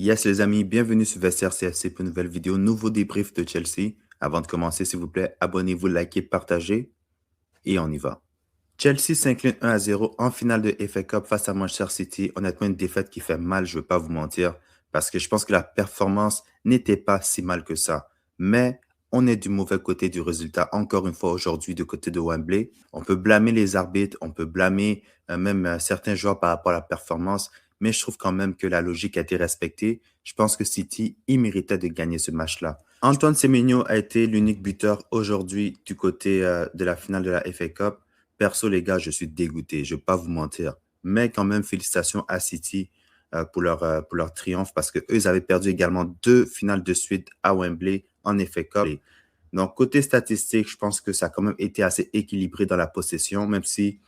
Yes, les amis, bienvenue sur Vestiaire CFC pour une nouvelle vidéo, nouveau débrief de Chelsea. Avant de commencer, s'il vous plaît, abonnez-vous, likez, partagez et on y va. Chelsea s'incline 1-0 en finale de FA Cup face à Manchester City. Honnêtement, une défaite qui fait mal, je ne veux pas vous mentir, parce que je pense que la performance n'était pas si mal que ça. Mais on est du mauvais côté du résultat, encore une fois aujourd'hui, du côté de Wembley. On peut blâmer les arbitres, on peut blâmer même certains joueurs par rapport à la performance, mais je trouve quand même que la logique a été respectée. Je pense que City, il méritait de gagner ce match-là. Antoine Semenyo a été l'unique buteur aujourd'hui du côté de la finale de la FA Cup. Perso, les gars, je suis dégoûté, je ne vais pas vous mentir. Mais quand même, félicitations à City pour leur triomphe parce qu'eux, ils avaient perdu également 2 finales de suite à Wembley en FA Cup. Donc, côté statistique, je pense que ça a quand même été assez équilibré dans la possession, même si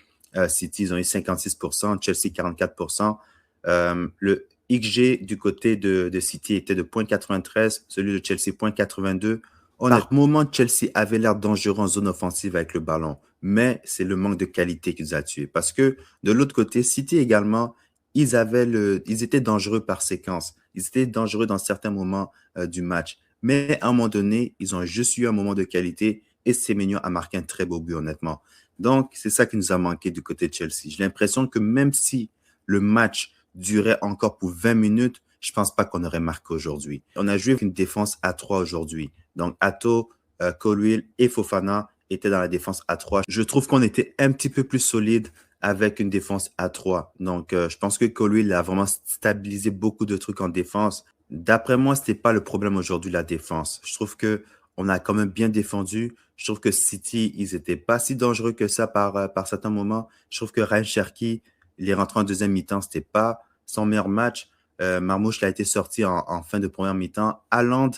City, ils ont eu 56%, Chelsea 44%. Le XG du côté de City était de 0,93, celui de Chelsea 0,82. Par moment, Chelsea avait l'air dangereux en zone offensive avec le ballon, mais c'est le manque de qualité qui nous a tués. Parce que de l'autre côté, City également, ils étaient dangereux par séquence. Ils étaient dangereux dans certains moments du match. Mais à un moment donné, ils ont juste eu un moment de qualité et Semenyo a marqué un très beau but, honnêtement. Donc, c'est ça qui nous a manqué du côté de Chelsea. J'ai l'impression que même si le match durait encore pour 20 minutes, je ne pense pas qu'on aurait marqué aujourd'hui. On a joué avec une défense à 3 aujourd'hui. Donc, Atto, Colwill et Fofana étaient dans la défense à 3. Je trouve qu'on était un petit peu plus solide avec une défense à 3. Donc, je pense que Colwill a vraiment stabilisé beaucoup de trucs en défense. D'après moi, ce n'était pas le problème aujourd'hui, la défense. Je trouve que on a quand même bien défendu. Je trouve que City, ils n'étaient pas si dangereux que ça par certains moments. Je trouve que Ryan Cherki, il est rentré en deuxième mi-temps, ce n'était pas son meilleur match. Marmouche a été sorti en fin de première mi-temps. Haaland,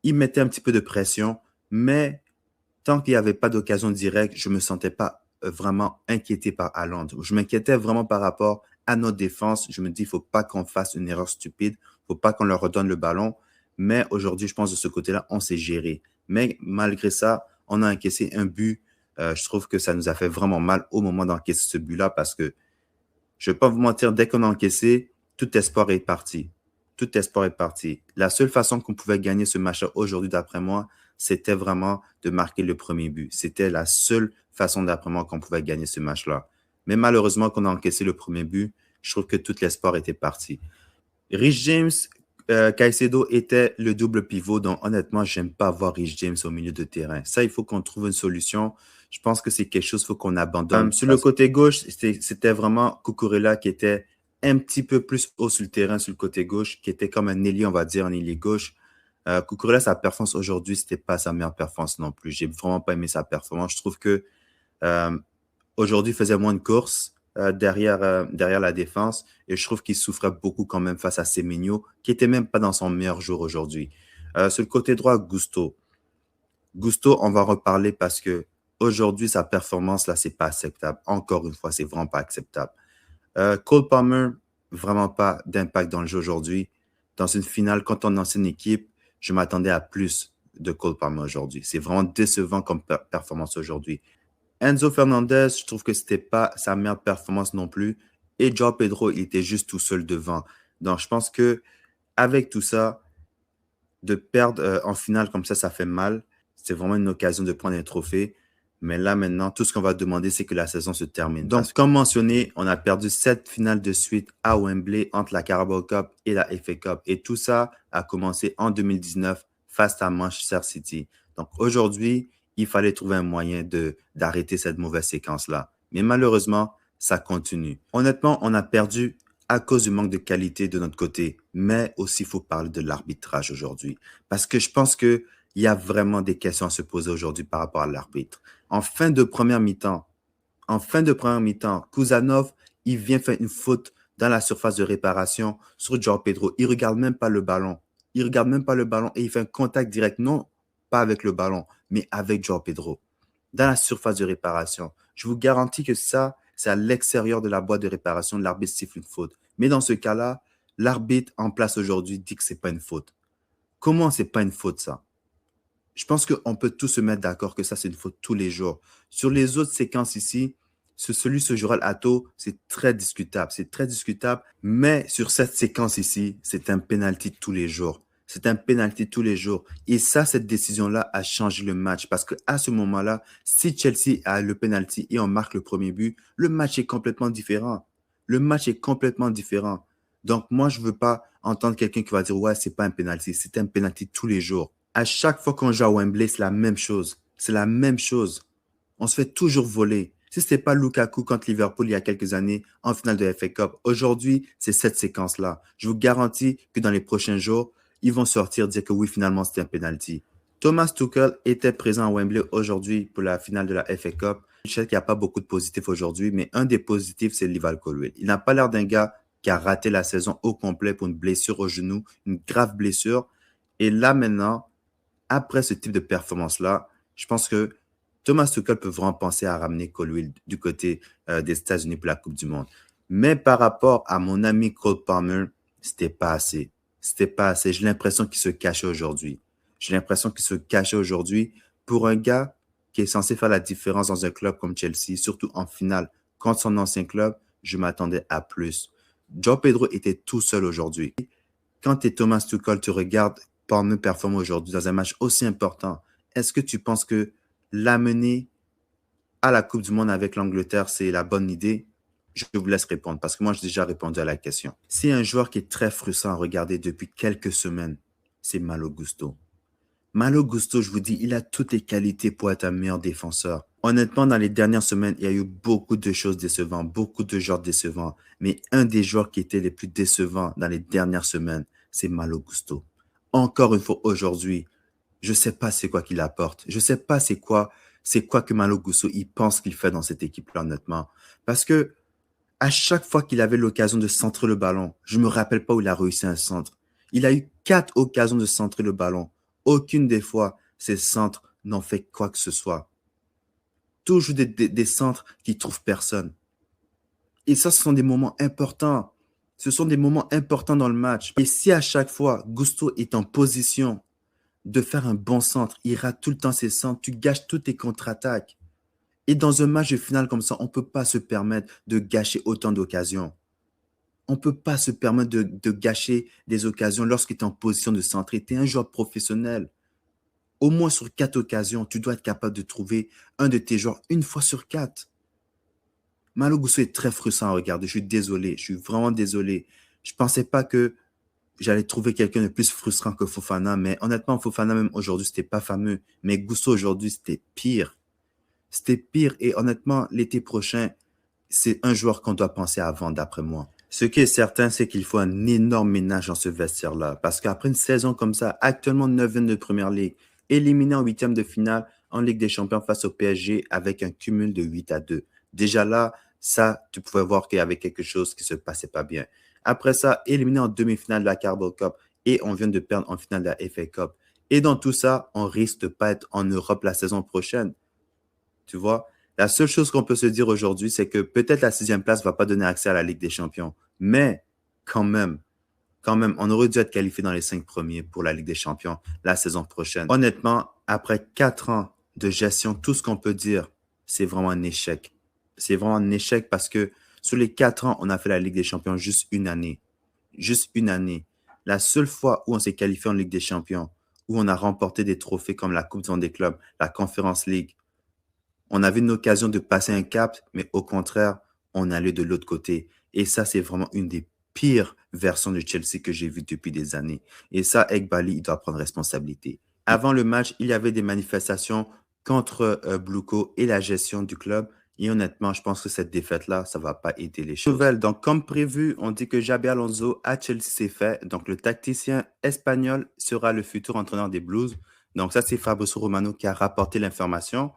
il mettait un petit peu de pression, mais tant qu'il n'y avait pas d'occasion directe, je ne me sentais pas vraiment inquiété par Haaland. Je m'inquiétais vraiment par rapport à notre défense. Je me dis, il ne faut pas qu'on fasse une erreur stupide. Il ne faut pas qu'on leur redonne le ballon. Mais aujourd'hui, je pense de ce côté-là, on s'est géré. Mais malgré ça, on a encaissé un but. Je trouve que ça nous a fait vraiment mal au moment d'encaisser ce but-là parce que je ne vais pas vous mentir, dès qu'on a encaissé, tout espoir est parti. Tout espoir est parti. La seule façon qu'on pouvait gagner ce match-là aujourd'hui, d'après moi, c'était vraiment de marquer le premier but. C'était la seule façon, d'après moi, qu'on pouvait gagner ce match-là. Mais malheureusement, qu'on a encaissé le premier but, je trouve que tout l'espoir était parti. Rich James, Caicedo était le double pivot, donc honnêtement, j'aime pas voir Rich James au milieu de terrain. Ça, il faut qu'on trouve une solution. Je pense que c'est quelque chose qu'il faut qu'on abandonne. Sur le côté gauche, c'était vraiment Cucurella qui était un petit peu plus haut sur le terrain, sur le côté gauche, qui était comme un ailier, on va dire, un ailier gauche. Cucurella, sa performance aujourd'hui, c'était pas sa meilleure performance non plus. J'ai vraiment pas aimé sa performance. Je trouve que euh, aujourd'hui, il faisait moins de courses derrière la défense et je trouve qu'il souffrait beaucoup quand même face à Semenyo, qui était même pas dans son meilleur jour aujourd'hui. Sur le côté droit, Gusto. Gusto, on va en reparler parce que aujourd'hui, sa performance, là, c'est pas acceptable. Encore une fois, c'est vraiment pas acceptable. Cole Palmer, vraiment pas d'impact dans le jeu aujourd'hui. Dans une finale, quand on est dans une équipe, je m'attendais à plus de Cole Palmer aujourd'hui. C'est vraiment décevant comme performance aujourd'hui. Enzo Fernandez, je trouve que c'était pas sa meilleure performance non plus. Et Joao Pedro, il était juste tout seul devant. Donc, je pense que avec tout ça, de perdre en finale comme ça fait mal. C'est vraiment une occasion de prendre un trophée. Mais là, maintenant, tout ce qu'on va demander, c'est que la saison se termine. Donc, comme mentionné, on a perdu 7 finales de suite à Wembley entre la Carabao Cup et la FA Cup. Et tout ça a commencé en 2019 face à Manchester City. Donc, aujourd'hui, il fallait trouver un moyen d'arrêter cette mauvaise séquence-là. Mais malheureusement, ça continue. Honnêtement, on a perdu à cause du manque de qualité de notre côté. Mais aussi, il faut parler de l'arbitrage aujourd'hui. Parce que je pense qu'il y a vraiment des questions à se poser aujourd'hui par rapport à l'arbitre. En fin de première mi-temps, Kuzanov, il vient faire une faute dans la surface de réparation sur Joao Pedro. Il ne regarde même pas le ballon. Il ne regarde même pas le ballon et il fait un contact direct, non pas avec le ballon, mais avec Joao Pedro, dans la surface de réparation. Je vous garantis que ça, c'est à l'extérieur de la boîte de réparation, l'arbitre siffle une faute. Mais dans ce cas-là, l'arbitre en place aujourd'hui dit que ce n'est pas une faute. Comment c'est pas une faute, ça? Je pense qu'on peut tous se mettre d'accord que ça, c'est une faute tous les jours. Sur les autres séquences ici, Celui se jouera à tôt, c'est très discutable. C'est très discutable. Mais sur cette séquence ici, c'est un penalty tous les jours. C'est un penalty tous les jours. Et ça, cette décision-là a changé le match. Parce que à ce moment-là, si Chelsea a le penalty et on marque le premier but, le match est complètement différent. Le match est complètement différent. Donc, moi, je ne veux pas entendre quelqu'un qui va dire, ouais, c'est pas un penalty. C'est un penalty tous les jours. À chaque fois qu'on joue à Wembley, c'est la même chose. C'est la même chose. On se fait toujours voler. Si ce n'était pas Lukaku contre Liverpool il y a quelques années en finale de FA Cup, aujourd'hui, c'est cette séquence-là. Je vous garantis que dans les prochains jours, ils vont sortir dire que oui, finalement, c'était un penalty. Thomas Tuchel était présent à Wembley aujourd'hui pour la finale de la FA Cup. Je sais qu'il n'y a pas beaucoup de positifs aujourd'hui, mais un des positifs, c'est Liverpool Colwill. Il n'a pas l'air d'un gars qui a raté la saison au complet pour une blessure au genou, une grave blessure. Et là, maintenant, après ce type de performance-là, je pense que Thomas Tuchel peut vraiment penser à ramener Colwill du côté des États-Unis pour la Coupe du Monde. Mais par rapport à mon ami Cole Palmer, c'était pas assez. C'était pas assez. J'ai l'impression qu'il se cachait aujourd'hui. J'ai l'impression qu'il se cachait aujourd'hui pour un gars qui est censé faire la différence dans un club comme Chelsea, surtout en finale contre son ancien club. Je m'attendais à plus. João Pedro était tout seul aujourd'hui. Quand tu es Thomas Tuchel, tu regardes Palmer performer aujourd'hui dans un match aussi important. Est-ce que tu penses que l'amener à la Coupe du Monde avec l'Angleterre, c'est la bonne idée? Je vous laisse répondre parce que moi, j'ai déjà répondu à la question. C'est un joueur qui est très frustrant à regarder depuis quelques semaines. C'est Malo Gusto. Malo Gusto, je vous dis, il a toutes les qualités pour être un meilleur défenseur. Honnêtement, dans les dernières semaines, il y a eu beaucoup de choses décevantes, beaucoup de joueurs décevants. Mais un des joueurs qui était les plus décevants dans les dernières semaines, c'est Malo Gusto. Encore une fois, aujourd'hui, je ne sais pas c'est quoi qu'il apporte. Je ne sais pas c'est quoi que Malo Gusto il pense qu'il fait dans cette équipe-là, honnêtement. Parce que à chaque fois qu'il avait l'occasion de centrer le ballon, je ne me rappelle pas où il a réussi un centre. Il a eu 4 occasions de centrer le ballon. Aucune des fois, ces centres n'ont fait quoi que ce soit. Toujours des centres qui ne trouvent personne. Et ça, ce sont des moments importants. Ce sont des moments importants dans le match. Et si à chaque fois, Gusto est en position de faire un bon centre, il rate tout le temps ses centres, tu gâches toutes tes contre-attaques. Et dans un match de finale comme ça, on ne peut pas se permettre de gâcher autant d'occasions. On ne peut pas se permettre de gâcher des occasions lorsqu'il est en position de centrer. Tu es un joueur professionnel. Au moins sur 4 occasions, tu dois être capable de trouver un de tes joueurs une fois sur 4. Malo Gusto est très frustrant à regarder. Je suis désolé. Je suis vraiment désolé. Je ne pensais pas que j'allais trouver quelqu'un de plus frustrant que Fofana. Mais honnêtement, Fofana, même aujourd'hui, c'était pas fameux. Mais Gusto, aujourd'hui, c'était pire. C'était pire. Et honnêtement, l'été prochain, c'est un joueur qu'on doit penser à vendre, d'après moi. Ce qui est certain, c'est qu'il faut un énorme ménage dans ce vestiaire-là. Parce qu'après une saison comme ça, actuellement 9e de Première Ligue, éliminé en 8e de finale en Ligue des Champions face au PSG avec un cumul de 8-2. Déjà là, ça, tu pouvais voir qu'il y avait quelque chose qui ne se passait pas bien. Après ça, éliminé en demi-finale de la Carabao Cup et on vient de perdre en finale de la FA Cup. Et dans tout ça, on risque de pas être en Europe la saison prochaine. Tu vois? La seule chose qu'on peut se dire aujourd'hui, c'est que peut-être la 6e place ne va pas donner accès à la Ligue des Champions. Mais quand même, on aurait dû être qualifié dans les 5 premiers pour la Ligue des Champions la saison prochaine. Honnêtement, après 4 ans de gestion, tout ce qu'on peut dire, c'est vraiment un échec. C'est vraiment un échec parce que sur les 4 ans, on a fait la Ligue des Champions juste une année. Juste une année. La seule fois où on s'est qualifié en Ligue des Champions, où on a remporté des trophées comme la Coupe du Monde des clubs, la Conference League, on avait une occasion de passer un cap, mais au contraire, on allait de l'autre côté. Et ça, c'est vraiment une des pires versions de Chelsea que j'ai vues depuis des années. Et ça, Eghbali, il doit prendre responsabilité. Avant le match, il y avait des manifestations contre Bluco et la gestion du club. Et honnêtement, je pense que cette défaite-là, ça ne va pas aider les choses. Nouvelle, donc comme prévu, on dit que Xabi Alonso à Chelsea c'est fait. Donc le tacticien espagnol sera le futur entraîneur des Blues. Donc ça, c'est Fabrizio Romano qui a rapporté l'information.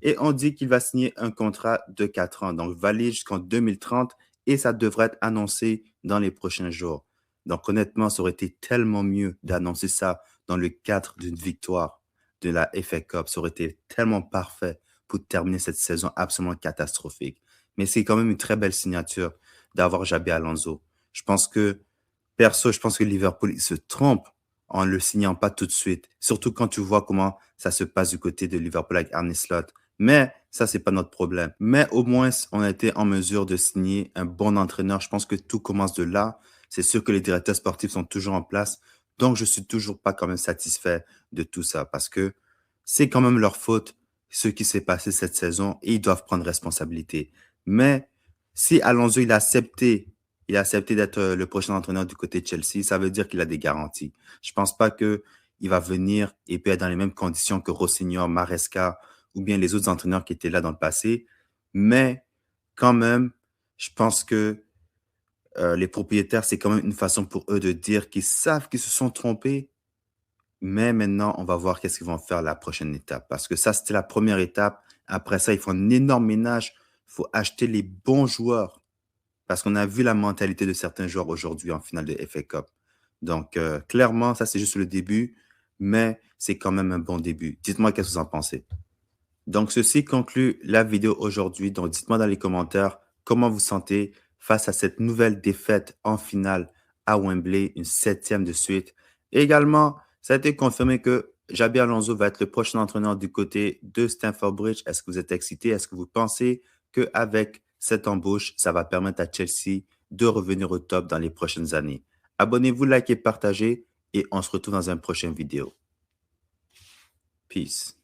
Et on dit qu'il va signer un contrat de 4 ans, donc valide jusqu'en 2030 et ça devrait être annoncé dans les prochains jours. Donc honnêtement, ça aurait été tellement mieux d'annoncer ça dans le cadre d'une victoire de la FA Cup. Ça aurait été tellement parfait pour terminer cette saison absolument catastrophique. Mais c'est quand même une très belle signature d'avoir Xabi Alonso. Je pense que, perso, je pense que Liverpool il se trompe en ne le signant pas tout de suite. Surtout quand tu vois comment ça se passe du côté de Liverpool avec Arne Slot. Mais Ça, c'est pas notre problème. Mais au moins, on a été en mesure de signer un bon entraîneur. Je pense que tout commence de là. C'est sûr que les directeurs sportifs sont toujours en place. Donc, je suis toujours pas quand même satisfait de tout ça parce que c'est quand même leur faute, ce qui s'est passé cette saison, et ils doivent prendre responsabilité. Mais si Alonso, il a accepté d'être le prochain entraîneur du côté de Chelsea, ça veut dire qu'il a des garanties. Je pense pas que il va venir et peut être dans les mêmes conditions que Rossignol, Maresca ou bien les autres entraîneurs qui étaient là dans le passé. Mais quand même, je pense que les propriétaires, c'est quand même une façon pour eux de dire qu'ils savent qu'ils se sont trompés. Mais maintenant, on va voir qu'est-ce qu'ils vont faire la prochaine étape. Parce que ça, c'était la première étape. Après ça, il faut un énorme ménage. Il faut acheter les bons joueurs. Parce qu'on a vu la mentalité de certains joueurs aujourd'hui en finale de FA Cup. Donc, clairement, ça, c'est juste le début. Mais c'est quand même un bon début. Dites-moi qu'est-ce que vous en pensez. Donc, ceci conclut la vidéo aujourd'hui. Donc, dites-moi dans les commentaires comment vous sentez face à cette nouvelle défaite en finale à Wembley, une 7e de suite. Et également, ça a été confirmé que Xabi Alonso va être le prochain entraîneur du côté de Stamford Bridge. Est-ce que vous êtes excité? Est-ce que vous pensez qu'avec cette embauche, ça va permettre à Chelsea de revenir au top dans les prochaines années? Abonnez-vous, likez, partagez et on se retrouve dans une prochaine vidéo. Peace.